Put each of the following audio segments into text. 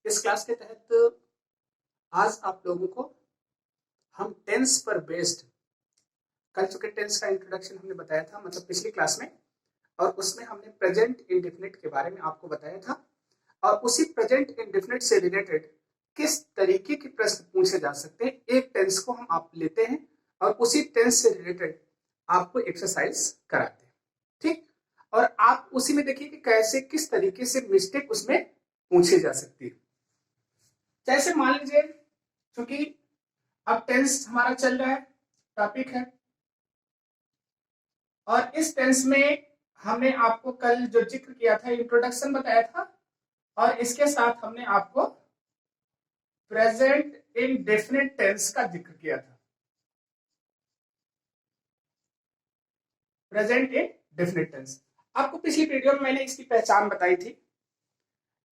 इस क्लास के तहत आज आप लोगों को हम टेंस पर बेस्ड कल चुके टेंस का इंट्रोडक्शन हमने बताया था, मतलब पिछली क्लास में, और उसमें हमने प्रेजेंट इंडेफिनिट के बारे में आपको बताया था। और उसी प्रेजेंट इंडेफिनिट से रिलेटेड किस तरीके के प्रश्न पूछे जा सकते हैं, एक टेंस को हम आप लेते हैं और उसी टेंस से रिलेटेड आपको एक्सरसाइज कराते हैं, ठीक। और आप उसी में देखिए कि कैसे किस तरीके से मिस्टेक उसमें पूछी जा सकती है। जैसे मान लीजिए, क्योंकि अब टेंस हमारा चल रहा है, टॉपिक है, और इस टेंस में हमने आपको कल जो जिक्र किया था, इंट्रोडक्शन बताया था, और इसके साथ हमने आपको प्रेजेंट इंडेफिनिट टेंस का जिक्र किया था। प्रेजेंट इंडेफिनिट टेंस आपको पिछली वीडियो में मैंने इसकी पहचान बताई थी,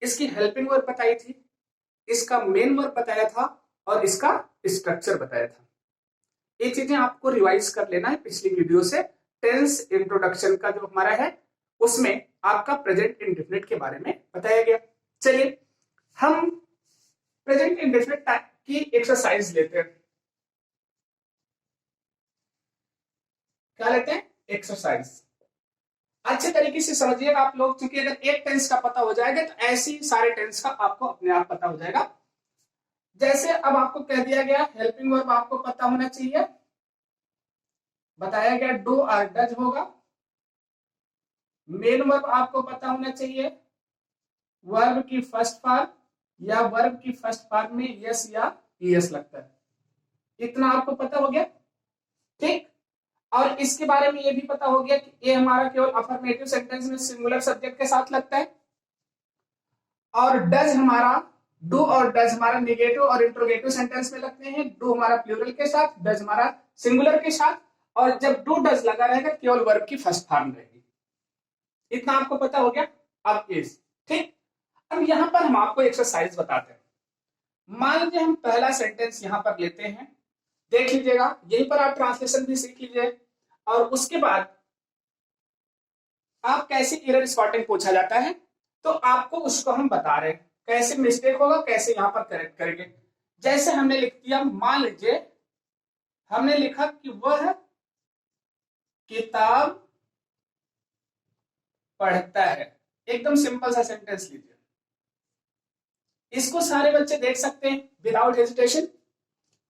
इसकी हेल्पिंग वर्ब बताई थी, इसका मेन वर्ब बताया था और इसका स्ट्रक्चर बताया था। ये चीजें आपको रिवाइज कर लेना है पिछली वीडियो से। टेंस इंट्रोडक्शन का जो हमारा है उसमें आपका प्रेजेंट इंडेफिनिट के बारे में बताया गया। चलिए हम प्रेजेंट इंडेफिनिट की एक्सरसाइज लेते हैं। क्या लेते हैं? एक्सरसाइज। अच्छे तरीके से समझिएगा आप लोग, क्योंकि अगर एक टेंस का पता हो जाएगा तो ऐसे ही सारे टेंस का आपको अपने आप पता हो जाएगा। जैसे अब आपको कह दिया गया हेल्पिंग वर्ब आपको पता होना चाहिए, बताया गया डू और डज होगा। मेन वर्ब आपको पता होना चाहिए, वर्ब की फर्स्ट फॉर्म या वर्ब की फर्स्ट फॉर्म में यस या ईएस लगता है, इतना आपको पता हो गया, ठीक। और इसके बारे में ये भी पता हो गया कि ये हमारा केवल अफर्मेटिव सेंटेंस में सिंगुलर सब्जेक्ट के साथ लगता है, और डज हमारा डू और डज हमारा निगेटिव और इंट्रोगेटिव सेंटेंस में लगते हैं। डू हमारा प्लूरल के साथ, डज हमारा सिंगुलर के साथ, और जब डू डज लगा रहेगा केवल वर्ब की फर्स्ट फॉर्म रहेगी। इतना आपको पता हो गया। अब इस ठीक, अब यहां पर हम आपको एक्सरसाइज बताते हैं। मान लीजिए हम पहला सेंटेंस यहां पर लेते हैं, देख लीजिएगा, यहीं पर आप ट्रांसलेशन भी सीख लीजिए, और उसके बाद आप कैसे एरर स्पॉटिंग पूछा जाता है तो आपको उसको हम बता रहे हैं, कैसे मिस्टेक होगा, कैसे यहां पर करेक्ट करेंगे। जैसे हमने लिख दिया, मान लीजिए हमने लिखा कि वह किताब पढ़ता है, एकदम सिंपल सा सेंटेंस लीजिए, इसको सारे बच्चे देख सकते हैं विदाउट हेजिटेशन।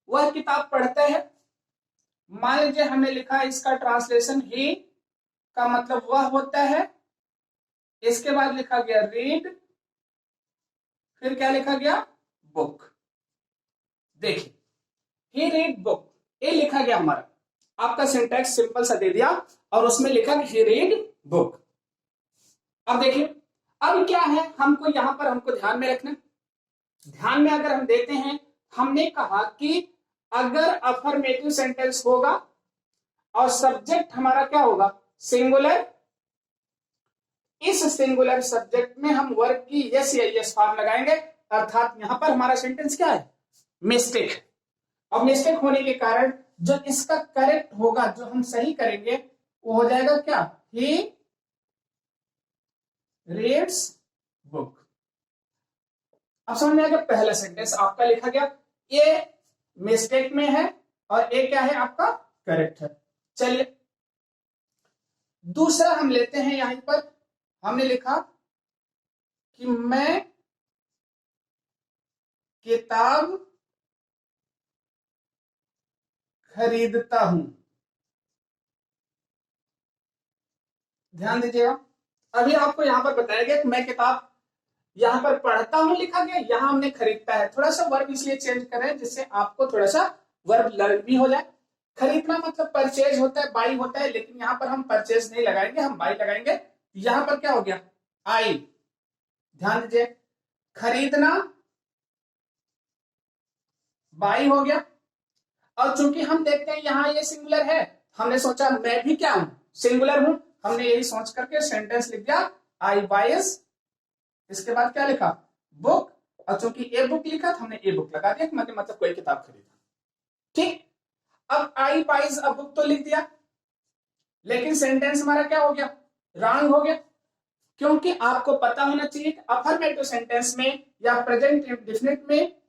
वह किताब पढ़ता है, मान लीजिए हमने लिखा इसका ट्रांसलेशन ही का मतलब वह होता है, इसके बाद लिखा गया रीड, फिर क्या लिखा गया? बुक। देखिए ही रीड बुक, ये लिखा गया हमारा, आपका सिंटैक्स सिंपल सा दे दिया और उसमें लिखा ही रीड बुक। अब देखिए, अब क्या है हमको यहां पर हमको ध्यान में रखना, ध्यान में अगर हम देते हैं, हमने कहा कि अगर अफर्मेटिव सेंटेंस होगा और सब्जेक्ट हमारा क्या होगा? सिंगुलर, इस सिंगुलर सब्जेक्ट में हम वर्ब की यस या यस फॉर्म लगाएंगे, अर्थात यहां पर हमारा सेंटेंस क्या है? मिस्टेक। और मिस्टेक होने के कारण जो इसका करेक्ट होगा, जो हम सही करेंगे, वो हो जाएगा क्या? He reads book. अब समझ में आ गया, पहला सेंटेंस आपका लिखा गया, ये मिस्टेक में है और ये क्या है? आपका करेक्ट है। चलिए दूसरा हम लेते हैं, यहां पर हमने लिखा कि मैं किताब खरीदता हूं। ध्यान दीजिएगा, अभी आपको यहां पर बताया गया कि मैं किताब यहां पर पढ़ता हूं लिखा गया, यहां हमने खरीदता है, थोड़ा सा वर्ब इसलिए चेंज करें जिससे आपको थोड़ा सा वर्ब लर्न भी हो जाए। खरीदना मतलब परचेज होता है, बाई होता है, लेकिन यहां पर हम परचेज नहीं लगाएंगे, हम बाई लगाएंगे। यहां पर क्या हो गया? आई। ध्यान दीजिए, खरीदना बाई हो गया, और चूंकि हम देखते हैं यहां ये सिंगुलर है, हमने सोचा मैं भी क्या हूं? सिंगुलर हूं। हमने यही सोच करके सेंटेंस लिख दिया, आई बाइज, इसके बाद क्या लिखा? बुक, और चूंकि ए बुक लिखा था हमने ए बुक लगा दिया, मतलब कोई किताब खरीदा, ठीक। अब आई बाइज अ बुक तो लिख दिया, लेकिन सेंटेंस हमारा क्या हो गया? रॉन्ग हो गया। क्योंकि आपको पता होना चाहिए कि अफर्मेटिव सेंटेंस में या प्रेजेंट इंडेफिनिट में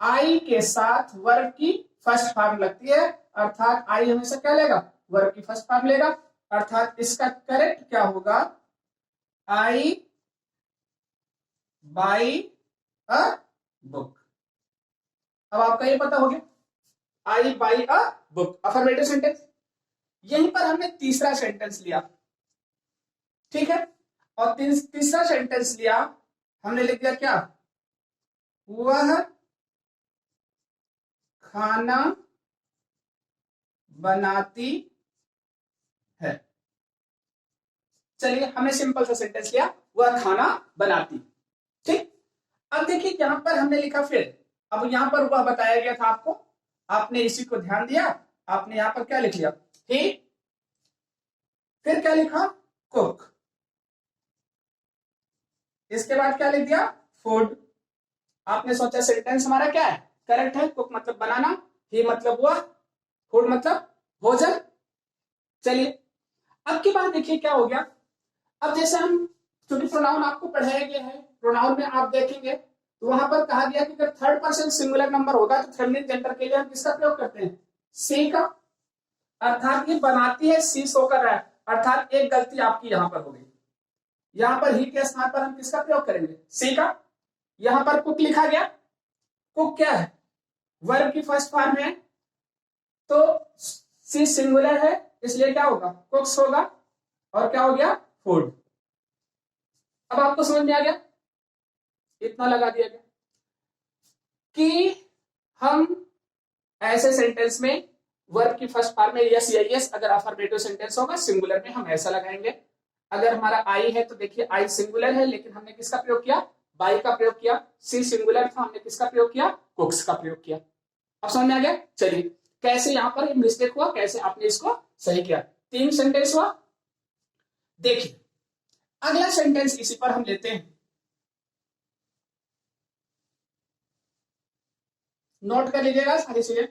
आई के साथ वर्ब की फर्स्ट फॉर्म लगती है, अर्थात आई हमेशा क्या लेगा, वर्ब की फर्स्ट फॉर्म लेगा। अर्थात इसका करेक्ट क्या होगा, आई बाई अ बुक। अब आपका ये पता हो गया, I buy a book affirmative sentence. यहीं पर हमने तीसरा सेंटेंस लिया, ठीक है, और तीसरा सेंटेंस लिया, हमने लिख दिया क्या, वह खाना बनाती है। चलिए हमने सिंपल सा सेंटेंस लिया, वह खाना बनाती, ठीक। अब देखिए यहां पर हमने लिखा फिर, अब यहां पर वह बताया गया था आपको, आपने इसी को ध्यान दिया, आपने यहां पर क्या लिख लिया, ही, फिर क्या लिखा, कुक, इसके बाद क्या लिख दिया, फूड। आपने सोचा सेंटेंस हमारा क्या है, करेक्ट है, कुक मतलब बनाना, ही मतलब वह, फूड मतलब भोजन। चलिए अब की बात देखिए क्या हो गया, अब जैसे हम, क्योंकि प्रोनाउन आपको पढ़ाया गया है, प्रोनाउन में आप देखेंगे तो वहां पर कहा गया कि अगर थर्ड पर्सन सिंगुलर नंबर होगा तो फेमिनिन जेंडर के लिए हम किसका प्रयोग करते हैं, सी का। अर्थात ये बनाती है, सी शो कर रहा है, अर्थात एक गलती आपकी यहां पर हो गई, यहां पर ही के स्थान पर हम किसका प्रयोग करेंगे, सी का। यहां पर कुक लिखा गया, कुक क्या है, वर्ब की फर्स्ट फॉर्म है, तो सी सिंगुलर है, इसलिए क्या होगा, कुक्स होगा, और क्या हो गया, फूड। अब आपको समझ में आ गया, इतना लगा दिया गया कि हम ऐसे सेंटेंस में वर्ब की फर्स्ट फॉर्म में यस या यस, अगर अफर्मेटिव सेंटेंस होगा सिंगुलर में हम ऐसा लगाएंगे। अगर हमारा आई है तो देखिए आई सिंगुलर है, लेकिन हमने किसका प्रयोग किया, बाई का प्रयोग किया। सी सिंगुलर था, हमने किसका प्रयोग किया, कुक्स का प्रयोग किया। अब समझ में आ गया। चलिए कैसे यहां पर मिस्टेक हुआ, कैसे आपने इसको सही किया, 3 सेंटेंस हुआ। देखिए अगला सेंटेंस इसी पर हम लेते हैं, नोट कर लीजिएगा सारी चीजें।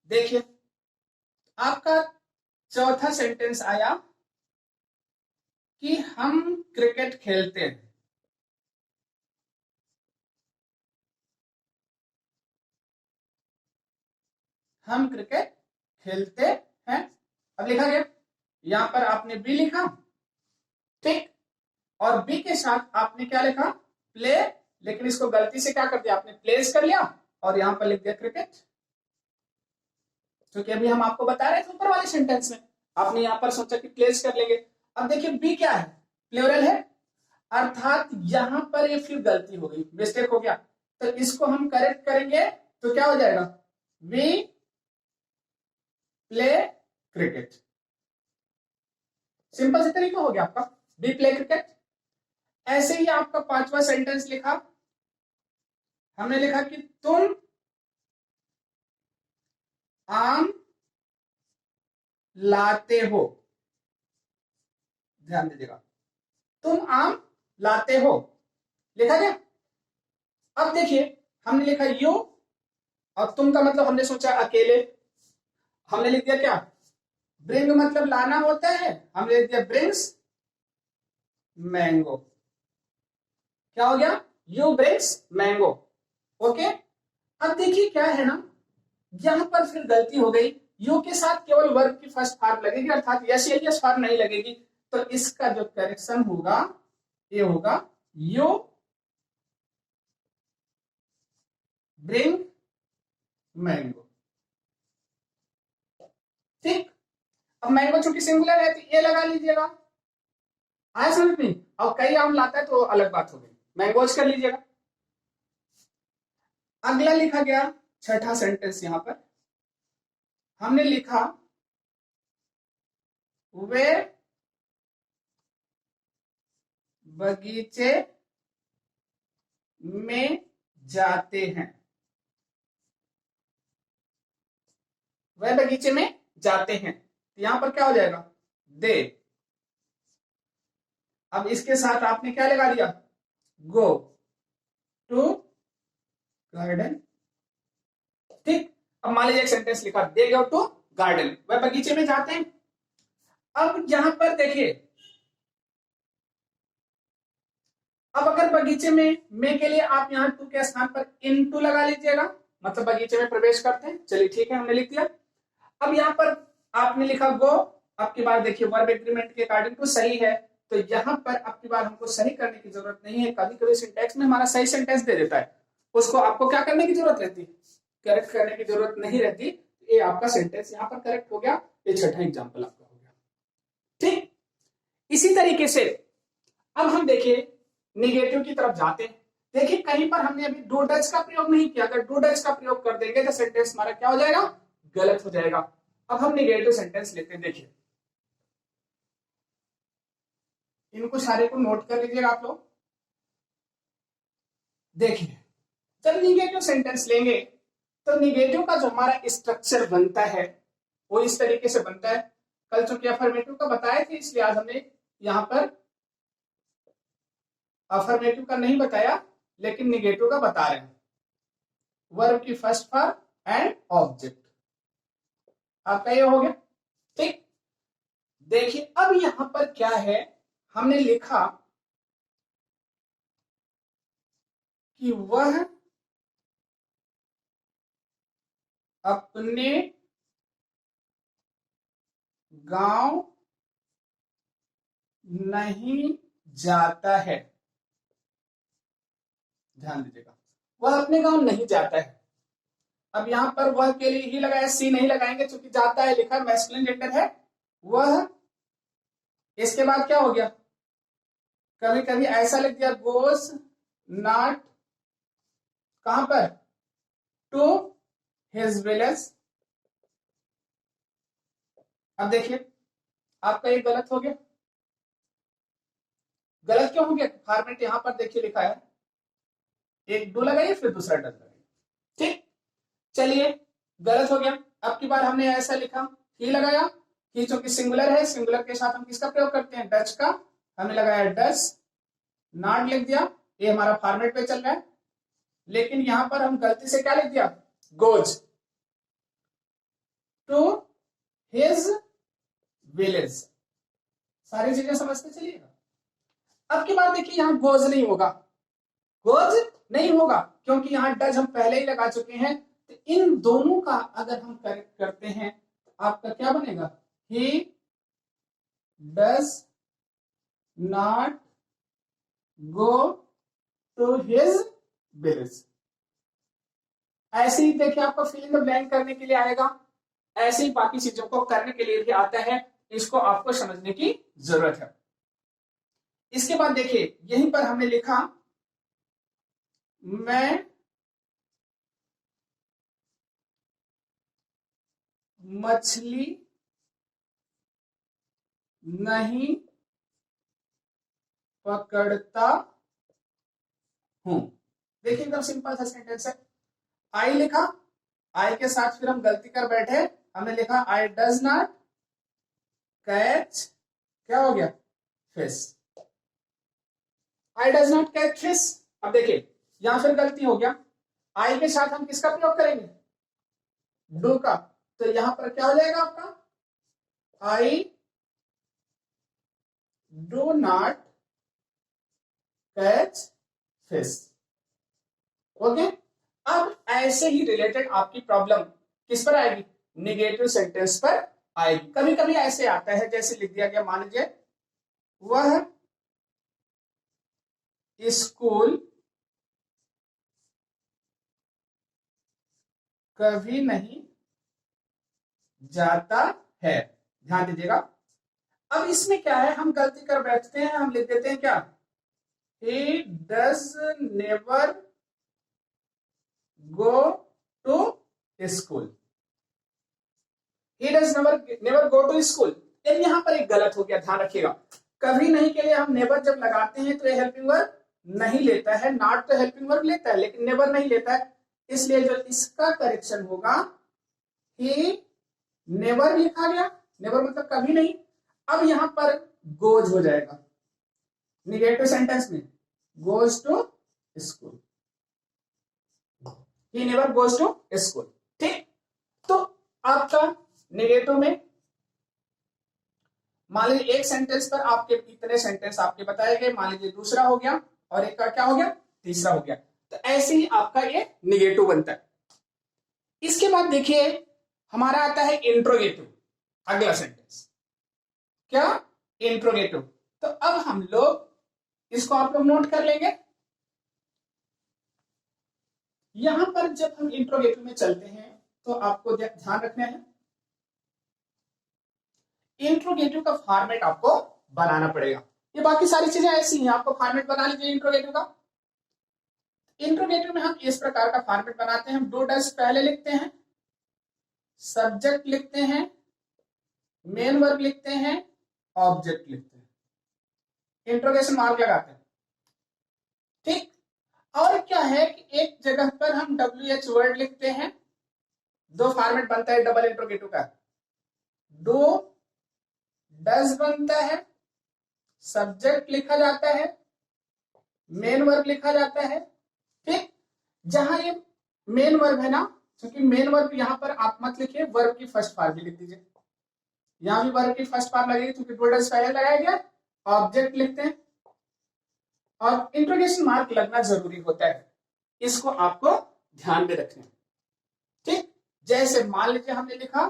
देखिए आपका चौथा सेंटेंस आया कि हम क्रिकेट खेलते हैं। हम क्रिकेट खेलते हैं, अब लिखा गया, यहां पर आपने बी लिखा, ठीक, और बी के साथ आपने क्या लिखा, प्ले, लेकिन इसको गलती से क्या कर दिया, आपने प्लेस कर लिया और यहां पर लिख दिया क्रिकेट, क्योंकि अभी हम आपको बता रहे थे ऊपर वाले सेंटेंस में, आपने यहां पर सोचा कि प्लेस कर लेंगे। अब देखिए बी क्या है, प्लूरल है, अर्थात यहां पर ये फिर गलती हो गई, मिस्टेक हो गया, तो इसको हम करेक्ट करेंगे तो क्या हो जाएगा, वी प्ले क्रिकेट। सिंपल से तरीका हो गया आपका, वी प्ले क्रिकेट। ऐसे ही आपका पांचवा सेंटेंस लिखा, हमने लिखा कि तुम आम लाते हो, ध्यान दीजिएगा, तुम आम लाते हो, लिखा गया। अब देखिए हमने लिखा यू, और तुम का मतलब हमने सोचा अकेले, हमने लिख दिया क्या, ब्रिंग मतलब लाना होता है, हमने लिख दिया ब्रिंग्स मैंगो। क्या हो गया, यू ब्रिंग्स मैंगो, ओके। अब देखिए क्या है ना, यहां पर फिर गलती हो गई, यू के साथ केवल वर्ब की फर्स्ट फॉर्म लगेगी, अर्थात यस या यस फॉर्म नहीं लगेगी, तो इसका जो करेक्शन होगा ये होगा यू ब्रिंग मैंगो, ठीक। अब मैंगो चूंकि सिंगुलर है तो ये लगा लीजिएगा, आया समझ में। अब कई आम लाता है तो अलग बात हो गई, मैंगोज कर लीजिएगा। अगला लिखा गया छठा सेंटेंस, यहां पर हमने लिखा वे बगीचे में जाते हैं, वह बगीचे में जाते हैं, तो यहां पर क्या हो जाएगा, दे। अब इसके साथ आपने क्या लगा दिया, गो टू गार्डन, ठीक। अब मान लीजिए एक सेंटेंस लिखा, दे गो टू गार्डन, वह बगीचे में जाते हैं। अब यहां पर देखिए, अब अगर बगीचे में के लिए आप यहाँ टू के स्थान पर इन टू लगा लीजिएगा, मतलब बगीचे में प्रवेश करते हैं। चलिए ठीक है, हमने लिख दिया। अब यहाँ पर आपने लिखा गो, अब की बार देखिए वर्ब एग्रीमेंट के अकॉर्डिंग टू सही है, तो यहाँ पर अब की बार हमको सही करने की जरूरत नहीं है। कभी कभी सिंटेक्स में हमारा सही सेंटेंस दे देता है, उसको आपको क्या करने की जरूरत रहती है, करेक्ट करने की जरूरत नहीं रहती। ये आपका सेंटेंस यहाँ पर करेक्ट हो गया, ये छठा एग्जाम्पल आपका हो गया। ठीक, इसी तरीके से अब हम देखिए निगेटिव की तरफ जाते हैं। देखिए कहीं पर हमने अभी डू डच का प्रयोग नहीं किया, अगर डू डच का प्रयोग कर देंगे तो सेंटेंस हमारा क्या हो जाएगा, गलत हो जाएगा। अब हम निगेटिव सेंटेंस लेते हैं। देखिए इनको सारे को नोट कर लीजिएगा आप लोग। देखिए जब निगेटिव सेंटेंस लेंगे तो निगेटिव का जो हमारा स्ट्रक्चर बनता है वो इस तरीके से बनता है। कल चूंकि अफर्मेटिव का बताए थे, इसलिए आज हमने यहां पर अफर्मेटिव का नहीं बताया, लेकिन निगेटिव का बता रहे हैं। वर्ब की फर्स्ट फॉर्म एंड ऑब्जेक्ट, आपका ये हो गया। ठीक, देखिए अब यहां पर क्या है, हमने लिखा कि वह अपने गांव नहीं जाता है। ध्यान दीजिएगा, वह अपने गांव नहीं जाता है। अब यहां पर वह के लिए ही लगाया, सी नहीं लगाएंगे क्योंकि जाता है लिखा, मैस्कुलिन जेंडर है वह। इसके बाद क्या हो गया, कभी कभी ऐसा लिख दिया गोस नॉट, कहां पर, टू हिज विलेज। अब देखिए आपका ये गलत हो गया। गलत क्यों हो गया, फॉर्मेट यहां पर देखिए लिखा है, एक डू लगाइए फिर दूसरा डज लगाइए। ठीक, चलिए गलत हो गया। अब की बार हमने ऐसा लिखा, ही लगाया, ही चूंकि सिंगुलर है, सिंगुलर के साथ हम किसका प्रयोग करते हैं, डच का, हमने लगाया डस। नॉट लिख दिया, ये हमारा फॉर्मेट पे चल रहा है, लेकिन यहां पर हम गलती से क्या लिख दिया, गोज टू हिज विलेज। सारी चीजें समझते चलिएगा। अब की बार देखिए यहां गोज नहीं होगा, गोज नहीं होगा क्योंकि यहां डज हम पहले ही लगा चुके हैं। तो इन दोनों का अगर हम करेक्ट करते हैं आपका क्या बनेगा, he does not go to his village. ऐसे ही देखिए आपको फिलिंग द ब्लैंक करने के लिए आएगा, ऐसे ही बाकी चीजों को करने के लिए भी आता है, इसको आपको समझने की जरूरत है। इसके बाद देखिए यहीं पर हमने लिखा, मैं मछली नहीं पकड़ता हूं। देखिए एकदम सिंपल सा सेंटेंस है। आई लिखा, आई के साथ फिर हम गलती कर बैठे, हमने लिखा आई डज नॉट कैच, क्या हो गया, fish. I does not catch fish. अब देखिए यहां फिर गलती हो गया, आई के साथ हम किसका प्रयोग करेंगे, डू का, तो यहां पर क्या हो जाएगा आपका, I do not catch fish. Okay, अब ऐसे ही रिलेटेड आपकी प्रॉब्लम किस पर आएगी, निगेटिव सेंटेंस पर आएगी। कभी कभी ऐसे आता है, जैसे लिख दिया गया, मान लीजिए वह स्कूल कभी नहीं जाता है। ध्यान दीजिएगा, अब इसमें क्या है, हम गलती कर बैठते हैं, हम लिख देते हैं क्या, he does never go to school, he does never go to school। लेकिन यहां पर एक गलत हो गया, ध्यान रखिएगा। कभी नहीं के लिए हम नेवर जब लगाते हैं तो ये हेल्पिंग वर्ब नहीं लेता है, नॉट तो हेल्पिंग वर्ब लेता है लेकिन नेवर नहीं लेता है, इसलिए जो इसका करेक्शन होगा, ही नेवर लिखा गया, नेवर मतलब कभी नहीं। अब यहां पर गोज हो जाएगा, निगेटिव सेंटेंस में goes to school, he never goes to school. ठीक, तो आपका निगेटिव में मान लीजिए एक सेंटेंस पर आपके इतने सेंटेंस आपके बताए गए, मान लीजिए दूसरा हो गया और एक का क्या हो गया, तीसरा हो गया, तो ऐसे ही आपका ये निगेटिव बनता है। इसके बाद देखिए हमारा आता है इंट्रोगेटिव, अगला सेंटेंस क्या, इंट्रोगेटिव। तो अब हम लोग इसको आप लोग नोट कर लेंगे। यहां पर जब हम इंट्रोगेटिव में चलते हैं तो आपको ध्यान रखना है, इंट्रोगेटिव का फॉर्मेट आपको बनाना पड़ेगा। ये बाकी सारी चीजें ऐसी हैं, आपको फॉर्मेट बना लीजिए इंट्रोगेटिव का। इंट्रोगेटिव में हम इस प्रकार का फॉर्मेट बनाते हैं, हम डू डज पहले लिखते हैं, सब्जेक्ट लिखते हैं, मेन वर्ब लिखते हैं, ऑब्जेक्ट लिखते हैं, इंट्रोगेशन मार्क लगाते हैं, ठीक। और क्या है कि एक जगह पर हम WH वर्ड लिखते हैं, दो फॉर्मेट बनता है डबल इंट्रोगेटिव का, डू डज बनता है, सब्जेक्ट लिखा जाता है, मेन वर्ब लिखा जाता है, ठीक। जहां ये मेन वर्ब है ना, क्योंकि मेन वर्ब यहां पर आप मत लिखिए, वर्ब की फर्स्ट फॉर्म भी लिख दीजिए, यहां भी वर्ब की फर्स्ट फॉर्म लगेगी क्योंकि डू डज पहले लगाया गया, ऑब्जेक्ट लिखते हैं और इंट्रोगेशन मार्क लगना जरूरी होता है, इसको आपको ध्यान में रखना है, ठीक। जैसे मान लीजिए हमने लिखा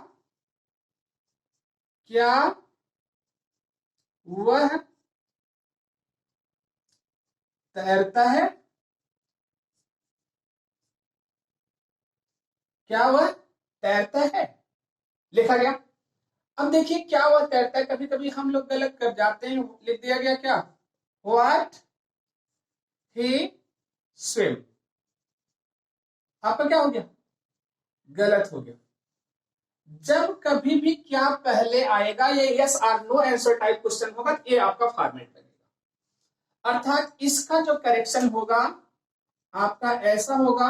क्या वह तैरता है, क्या वह तैरता है, लिखा गया। अब देखिए क्या वह तैरता है, कभी कभी हम लोग गलत कर जाते हैं, लिख दिया गया क्या, व्हाट ही स्विम, आपका क्या हो गया, गलत हो गया। जब कभी भी क्या पहले आएगा, ये यस और नो आंसर टाइप क्वेश्चन होगा, ये आपका फॉर्मेट लगेगा, अर्थात इसका जो करेक्शन होगा आपका ऐसा होगा,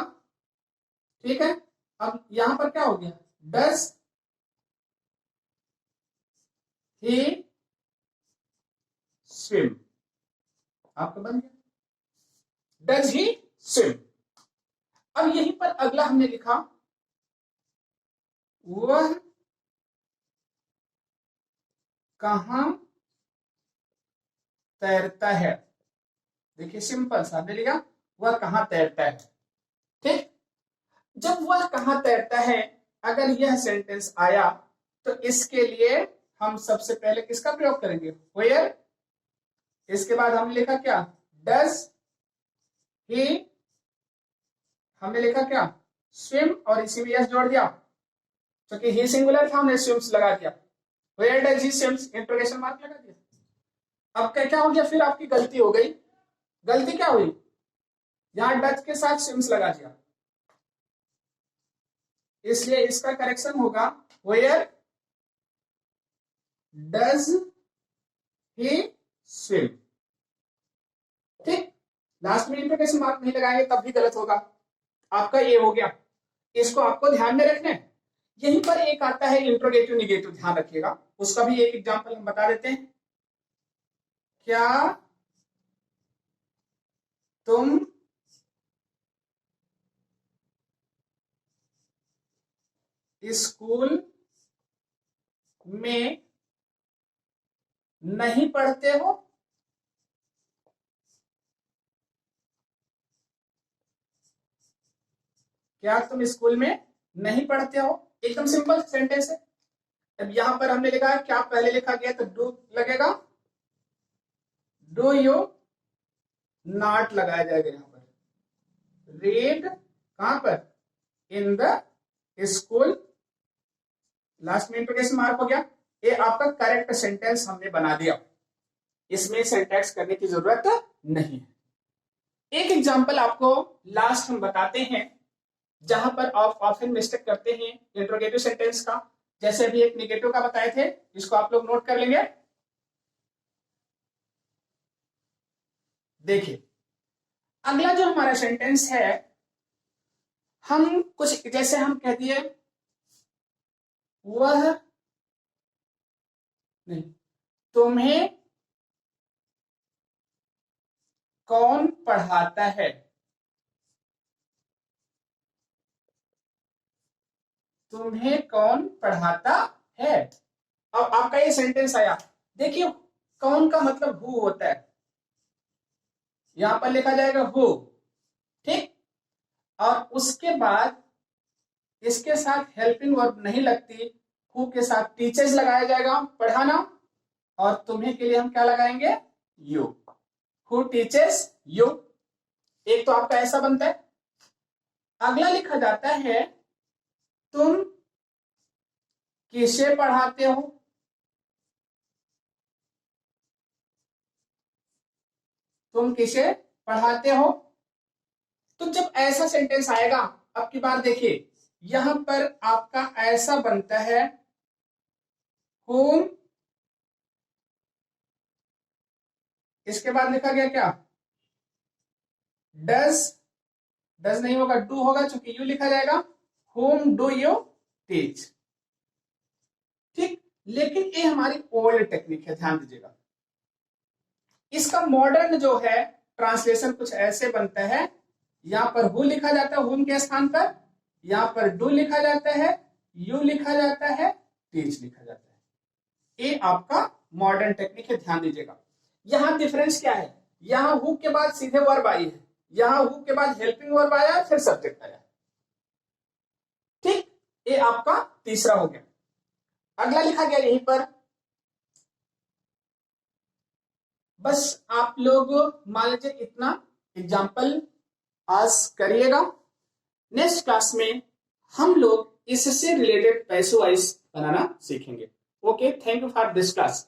ठीक है। अब यहां पर क्या हो गया, डज ही स्विम, आपका बन गया डज ही स्विम। अब यहीं पर अगला हमने लिखा वह कहां तैरता है, देखिए सिंपल सा हमने लिखा वह कहां तैरता है, ठीक। जब वह कहां तैरता है, अगर यह सेंटेंस आया तो इसके लिए हम सबसे पहले किसका प्रयोग करेंगे, वेयर। इसके बाद हमने लिखा क्या, डज ही, हमने लिखा क्या, स्विम, और इसी में यस जोड़ दिया क्योंकि ही सिंगुलर था, हमने स्विम्स लगा दिया, where does he swims, interrogation mark लगा दिया। अब क्या हो गया, फिर आपकी गलती हो गई, गलती क्या हुई, यहां डज के साथ स्विम्स लगा दिया, इसलिए इसका करेक्शन होगा वेयर डज ही स्विम, ठीक। लास्ट में इंटरोगेशन मार्क नहीं लगाएंगे तब भी गलत होगा, आपका ये हो गया, इसको आपको ध्यान में रखना है। यहीं पर एक आता है इंट्रोगेटिव निगेटिव, ध्यान रखिएगा, उसका भी एक एग्जांपल हम बता देते हैं। क्या तुम स्कूल में नहीं पढ़ते हो, क्या तुम स्कूल में नहीं पढ़ते हो, एकदम सिंपल सेंटेंस है। अब यहां पर हमने लिखा है क्या पहले लिखा गया तो डू लगेगा, डू यू नॉट लगाया जाएगा, यहां पर रीड कहां पर, इन द स्कूल, लास्ट में इंटरोगेशन मार्क हो गया। ये आपका करेक्ट सेंटेंस हमने बना दिया, इसमें सिंटैक्स करने की जरूरत नहीं है। एक एग्जांपल आपको लास्ट हम बताते हैं जहां पर आप ऑफन मिस्टेक करते हैं इंट्रोगेटिव सेंटेंस का, जैसे अभी एक निगेटिव का बताए थे, इसको आप लोग नोट कर लेंगे। देखिए अगला जो हमारा सेंटेंस है, हम कुछ जैसे हम कह दिए वह नहीं, तुम्हें कौन पढ़ाता है, तुम्हें कौन पढ़ाता है। अब आपका ये सेंटेंस आया, देखिए कौन का मतलब हु होता है, यहां पर लिखा जाएगा हु, ठीक। और उसके बाद इसके साथ हेल्पिंग वर्ब नहीं लगती, हु के साथ टीचर्स लगाया जाएगा, पढ़ाना, और तुम्हें के लिए हम क्या लगाएंगे, यू, हु टीचर्स यू। एक तो आपका ऐसा बनता है। अगला लिखा जाता है, तुम किसे पढ़ाते हो, तुम किसे पढ़ाते हो। तो जब ऐसा सेंटेंस आएगा, अब की बार देखिए यहां पर आपका ऐसा बनता है, whom, इसके बाद लिखा गया क्या, डज नहीं होगा, डू होगा, चूंकि यू लिखा जाएगा, whom do you teach, ठीक। लेकिन ये हमारी ओल्ड टेक्निक है, ध्यान दीजिएगा। इसका मॉडर्न जो है ट्रांसलेशन कुछ ऐसे बनता है, यहां पर हु लिखा जाता है whom के स्थान पर, यहां पर डू लिखा जाता है, यू लिखा जाता है, टीच लिखा जाता है। ये आपका मॉडर्न टेक्निक है, ध्यान दीजिएगा। यहां डिफरेंस क्या है, यहां हु के बाद सीधे वर्ब आई है, यहां हु के बाद हेल्पिंग वर्ब आया, फिर सब्जेक्ट आया, ठीक। ये आपका तीसरा हो गया। अगला लिखा गया यहीं पर, बस आप लोग मान लीजिए इतना एग्जाम्पल आज करिएगा। नेक्स्ट क्लास में हम लोग इससे रिलेटेड पैसों वाइज बनाना सीखेंगे। Okay, thank you for this class.